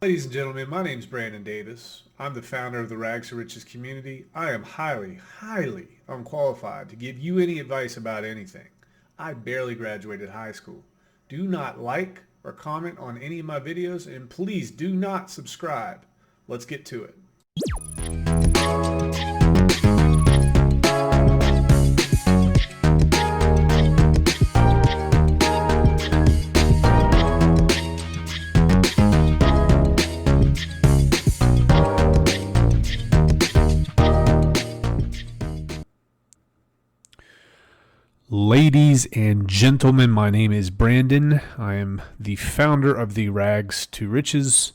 Ladies and gentlemen, my name is Brandon Davis. I'm the founder of the Rags to Riches community. I am highly unqualified to give you any advice about anything. I barely graduated high school. Do not like or comment on any of my videos, and please do not subscribe. Let's get to it. Ladies and gentlemen, my name is Brandon. I am the founder of the Rags to Riches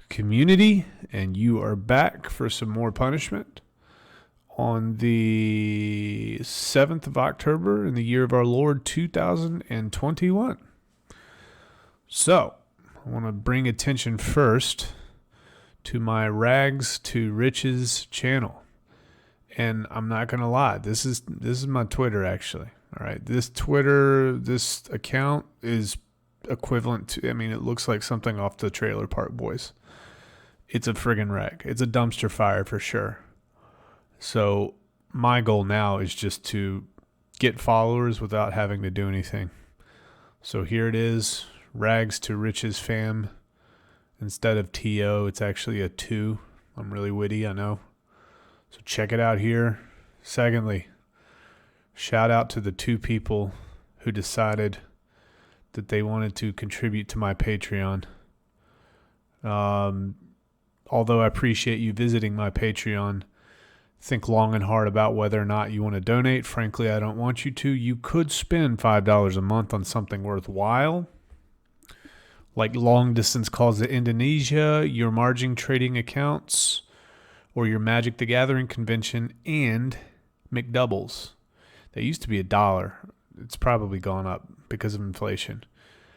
community, and you are back for some more punishment on the 7th of October in the year of our Lord 2021. So, I want to bring attention first to my Rags to Riches channel. And I'm not going to lie, this is my Twitter actually. All right, this account is equivalent to, it looks like something off the Trailer Park Boys. It's a friggin' wreck. It's a dumpster fire for sure. So my goal now is just to get followers without having to do anything. So here it is, Rags to Riches fam. Instead of TO, it's actually a 2. I'm really witty, I know. So check it out here. Secondly, shout out to the 2 people who decided that they wanted to contribute to my Patreon. Although I appreciate you visiting my Patreon, think long and hard about whether or not you want to donate. Frankly, I don't want you to. You could spend $5 a month on something worthwhile, like long distance calls to Indonesia, your margin trading accounts, or your Magic the Gathering convention, and McDoubles. They used to be $1. It's probably gone up because of inflation.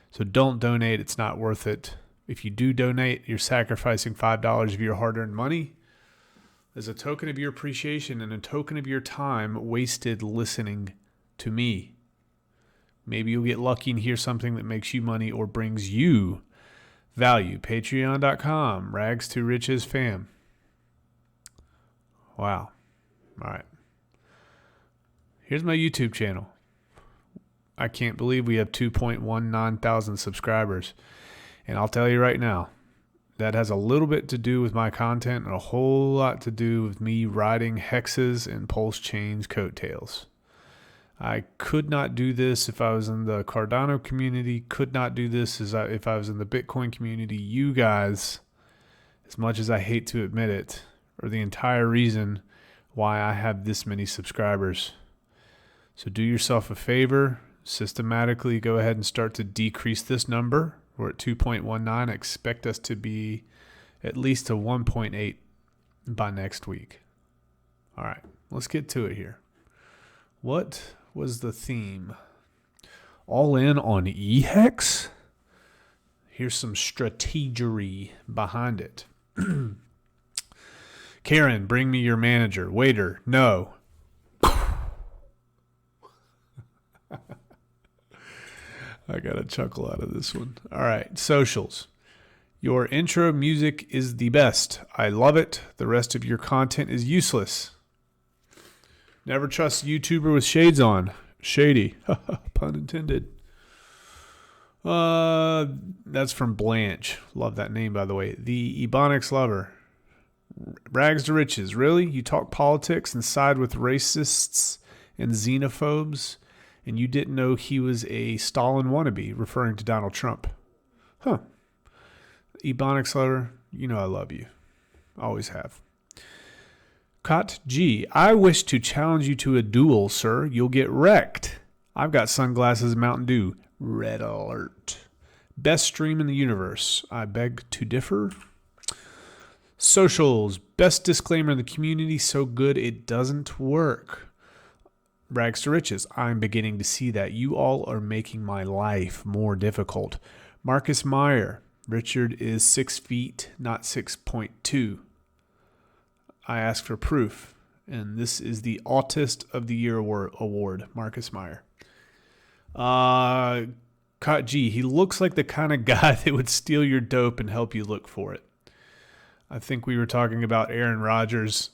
So don't donate. It's not worth it. If you do donate, you're sacrificing $5 of your hard-earned money as a token of your appreciation and a token of your time wasted listening to me. Maybe you'll get lucky and hear something that makes you money or brings you value. Patreon.com, Rags to Riches fam. Wow. All right. Here's my YouTube channel. I can't believe we have 2.19 thousand subscribers. And I'll tell you right now, that has a little bit to do with my content and a whole lot to do with me riding hexes and pulse chains coattails. I could not do this if I was in the Cardano community, could not do this if I was in the Bitcoin community. You guys, as much as I hate to admit it, are the entire reason why I have this many subscribers. So do yourself a favor, systematically go ahead and start to decrease this number. We're at 2.19. Expect us to be at least to 1.8 by next week. All right, let's get to it here. What was the theme? All in on eHEX? Here's some strategery behind it. Karen, bring me your manager. Waiter, no. I got a chuckle out of this one. All right, socials. Your intro music is the best. I love it. The rest of your content is useless. Never trust a YouTuber with shades on. Shady. Pun intended. That's from Blanche. Love that name, by the way. The Ebonics Lover. Rags to Riches. Really? You talk politics and side with racists and xenophobes, and you didn't know he was a Stalin wannabe, referring to Donald Trump. Huh. Ebonics Lover, you know I love you. Always have. Cot G, I wish to challenge you to a duel, sir. You'll get wrecked. I've got sunglasses and Mountain Dew. Red alert. Best stream in the universe. I beg to differ. Socials. Best disclaimer in the community. So good it doesn't work. Rags to Riches. I'm beginning to see that you all are making my life more difficult. Marcus Meyer. Richard is 6 feet, not 6.2. I ask for proof. And this is the Autist of the Year award, Marcus Meyer. Caught G, he looks like the kind of guy that would steal your dope and help you look for it. I think we were talking about Aaron Rodgers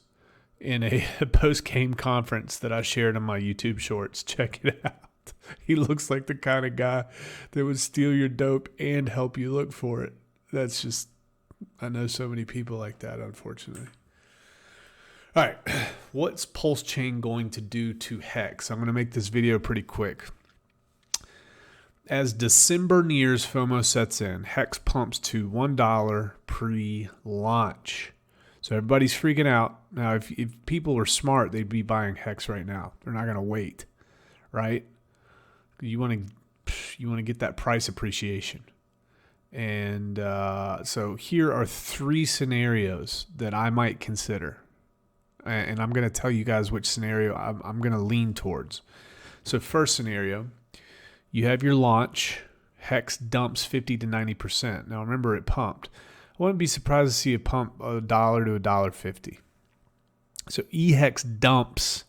in a post-game conference that I shared on my YouTube shorts. Check it out. He looks like the kind of guy that would steal your dope and help you look for it. That's just, I know so many people like that, unfortunately. All right, what's Pulse Chain going to do to Hex? I'm going to make this video pretty quick. As December nears, FOMO sets in. Hex pumps to $1 pre-launch. So everybody's freaking out. Now, if people were smart, they'd be buying Hex right now. They're not going to wait, right? You want to get that price appreciation. And so here are 3 scenarios that I might consider. And I'm going to tell you guys which scenario I'm going to lean towards. So first scenario, you have your launch. Hex dumps 50 to 90%. Now remember, it pumped. I wouldn't be surprised to see it pump $1 to $1.50. So eHEX dumps.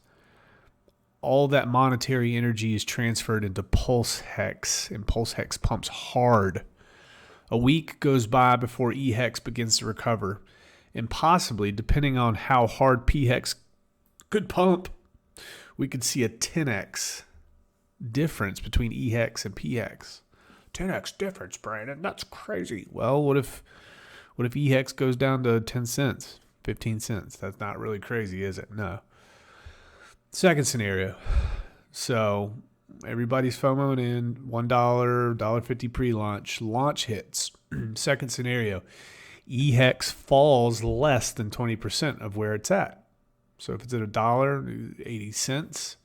All that monetary energy is transferred into pHEX, and pHEX pumps hard. A week goes by before eHEX begins to recover, and possibly, depending on how hard pHEX could pump, we could see a 10x difference between eHEX and pHEX. 10x difference, Brandon. That's crazy. Well, what if eHEX goes down to 10 cents, 15 cents? That's not really crazy, is it? No. Second scenario. So everybody's FOMOing in, $1, $1.50 pre-launch. Launch hits. Second scenario. eHEX falls less than 20% of where it's at. So if it's at $1.80,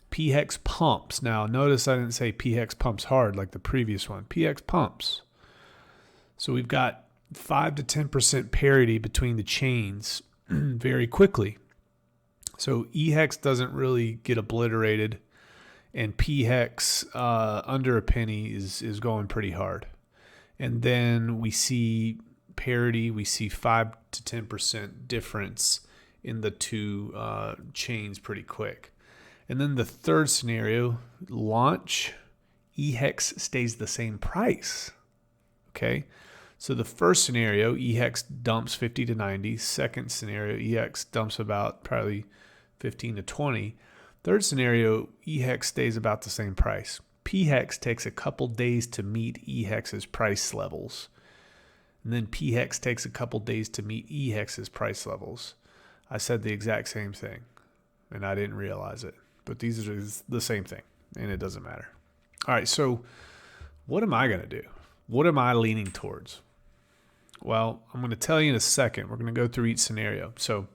pHEX pumps. Now, notice I didn't say pHEX pumps hard like the previous one. pHEX pumps. So we've got 5 to 10% parity between the chains very quickly. So eHEX doesn't really get obliterated, and pHEX under a penny is going pretty hard. And then we see parity. We see 5 to 10% difference in the two chains pretty quick. And then the third scenario, launch, eHEX stays the same price. Okay, so the first scenario, eHEX dumps 50 to 90. Second scenario, eHEX dumps about probably 15 to 20. Third scenario, eHEX stays about the same price. pHEX takes a couple days to meet eHEX's price levels. And then pHEX takes a couple days to meet eHEX's price levels. I said the exact same thing, and I didn't realize it. But these are the same thing, and it doesn't matter. All right, so what am I going to do? What am I leaning towards? Well, I'm going to tell you in a second. We're going to go through each scenario. So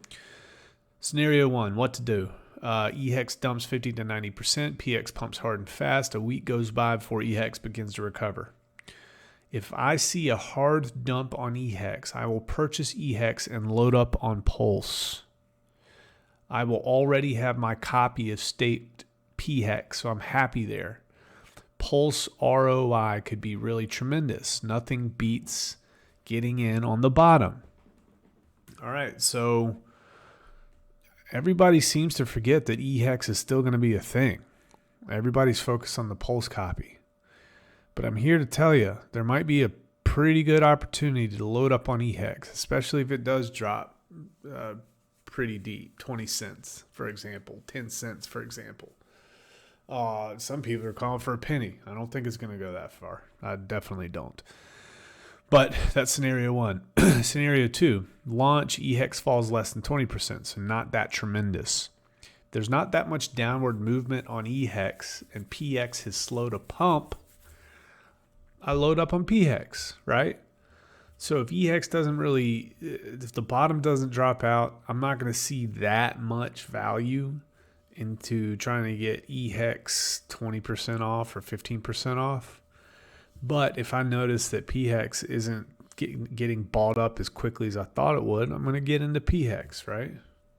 scenario 1, what to do. eHEX dumps 50 to 90%. pHEX pumps hard and fast. A week goes by before eHEX begins to recover. If I see a hard dump on eHEX, I will purchase eHEX and load up on Pulse. I will already have my copy of staked pHEX, so I'm happy there. Pulse ROI could be really tremendous. Nothing beats getting in on the bottom. All right, so everybody seems to forget that eHEX is still going to be a thing. Everybody's focused on the Pulse copy. But I'm here to tell you, there might be a pretty good opportunity to load up on eHEX, especially if it does drop pretty deep, 20 cents, for example, 10 cents, for example. Some people are calling for a penny. I don't think it's going to go that far. I definitely don't. But that's scenario 1. Scenario 2, launch, eHEX falls less than 20%, so not that tremendous. There's not that much downward movement on eHEX, and pHEX has slowed to pump. I load up on pHEX, right? So if eHEX doesn't really, if the bottom doesn't drop out, I'm not going to see that much value into trying to get eHEX 20% off or 15% off. But if I notice that pHEX isn't getting bought up as quickly as I thought it would, I'm going to get into pHEX, right?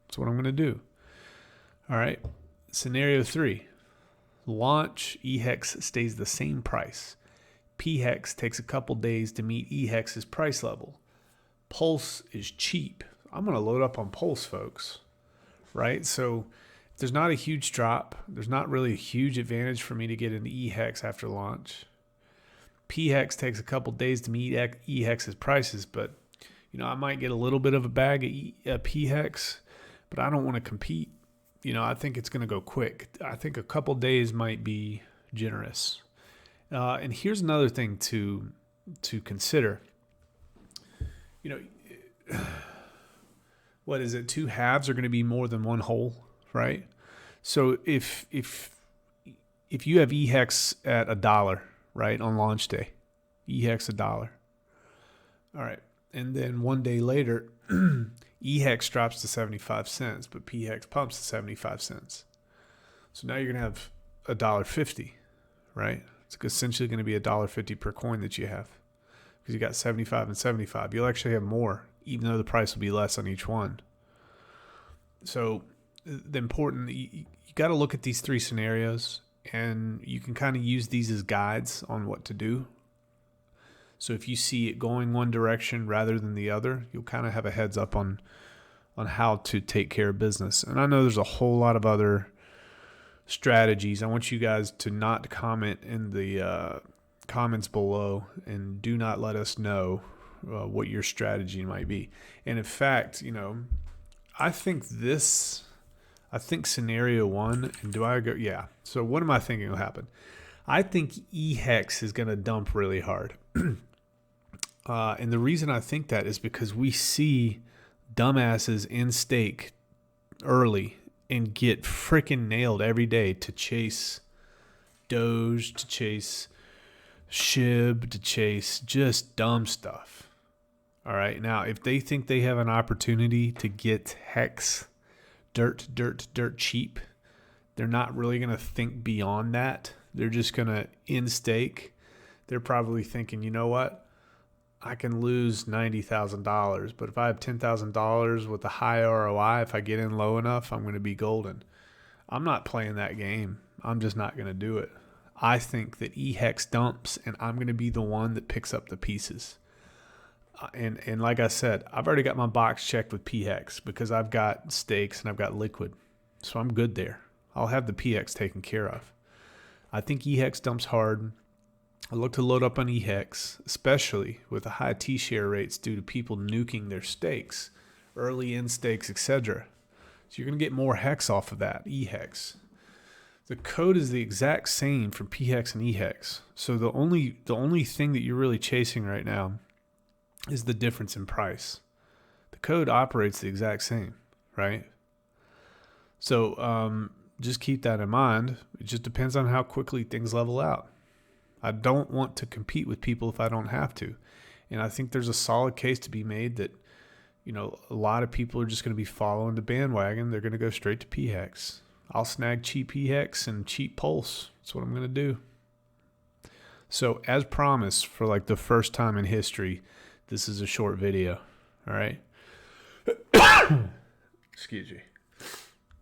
That's what I'm going to do. All right. Scenario 3, launch, eHEX stays the same price. pHEX takes a couple days to meet eHEX's price level. Pulse is cheap. I'm going to load up on Pulse, folks, right? So if there's not a huge drop, there's not really a huge advantage for me to get into eHEX after launch. pHEX takes a couple days to meet eHEX's prices, but I might get a little bit of a bag at pHEX, but I don't want to compete. I think it's going to go quick. I think a couple days might be generous. And here's another thing to consider. What is it? 2 halves are going to be more than 1 whole, right? So if you have eHEX at $1, right, on launch day, eHEX $1. All right. And then 1 day later, eHEX drops to 75 cents, but pHEX pumps to 75 cents. So now you're going to have $1.50, right? It's essentially going to be $1.50 per coin that you have because you got 75 and 75. You'll actually have more, even though the price will be less on each one. So you got to look at these 3 scenarios, and you can kind of use these as guides on what to do. So if you see it going one direction rather than the other, you'll kind of have a heads up on how to take care of business. And I know there's a whole lot of other strategies. I want you guys to not comment in the comments below, and do not let us know what your strategy might be. And in fact, I think scenario 1, and do I go? Yeah. So what am I thinking will happen? I think eHEX is going to dump really hard. And the reason I think that is because we see dumbasses in stake early and get freaking nailed every day to chase Doge, to chase SHIB, to chase just dumb stuff. All right. Now, if they think they have an opportunity to get Hex dirt cheap, they're not really going to think beyond that. They're just going to in stake. They're probably thinking, you know what? I can lose $90,000, but if I have $10,000 with a high ROI, if I get in low enough, I'm going to be golden. I'm not playing that game. I'm just not going to do it. I think that eHEX dumps, and I'm going to be the one that picks up the pieces. And like I said, I've already got my box checked with pHEX because I've got stakes and I've got liquid. So I'm good there. I'll have the pHEX taken care of. I think eHEX dumps hard. I look to load up on eHEX, especially with the high T-share rates due to people nuking their stakes, early in stakes, etc. So you're going to get more hex off of that, eHEX. The code is the exact same for pHEX and eHEX. So the only thing that you're really chasing right now is the difference in price. The code operates the exact same, right? So just keep that in mind. It just depends on how quickly things level out. I don't want to compete with people if I don't have to. And I think there's a solid case to be made that, a lot of people are just going to be following the bandwagon. They're going to go straight to pHEX. I'll snag cheap pHEX and cheap pulse. That's what I'm going to do. So as promised, for like the first time in history, this is a short video. All right. Excuse me.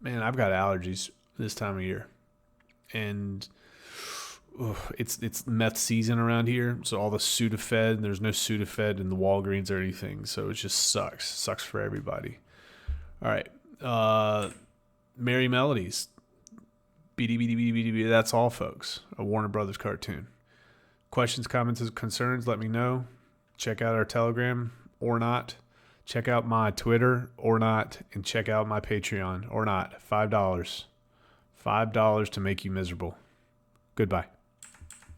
Man, I've got allergies this time of year. And it's meth season around here, so all the Sudafed, there's no Sudafed in the Walgreens or anything, so it just sucks for everybody. All right, Merry Melodies, BD, that's all, folks. A Warner Brothers cartoon. Questions, comments, concerns, let me know. Check out our Telegram or not. Check out my Twitter or not, and check out my Patreon or not. $5 to make you miserable. Goodbye.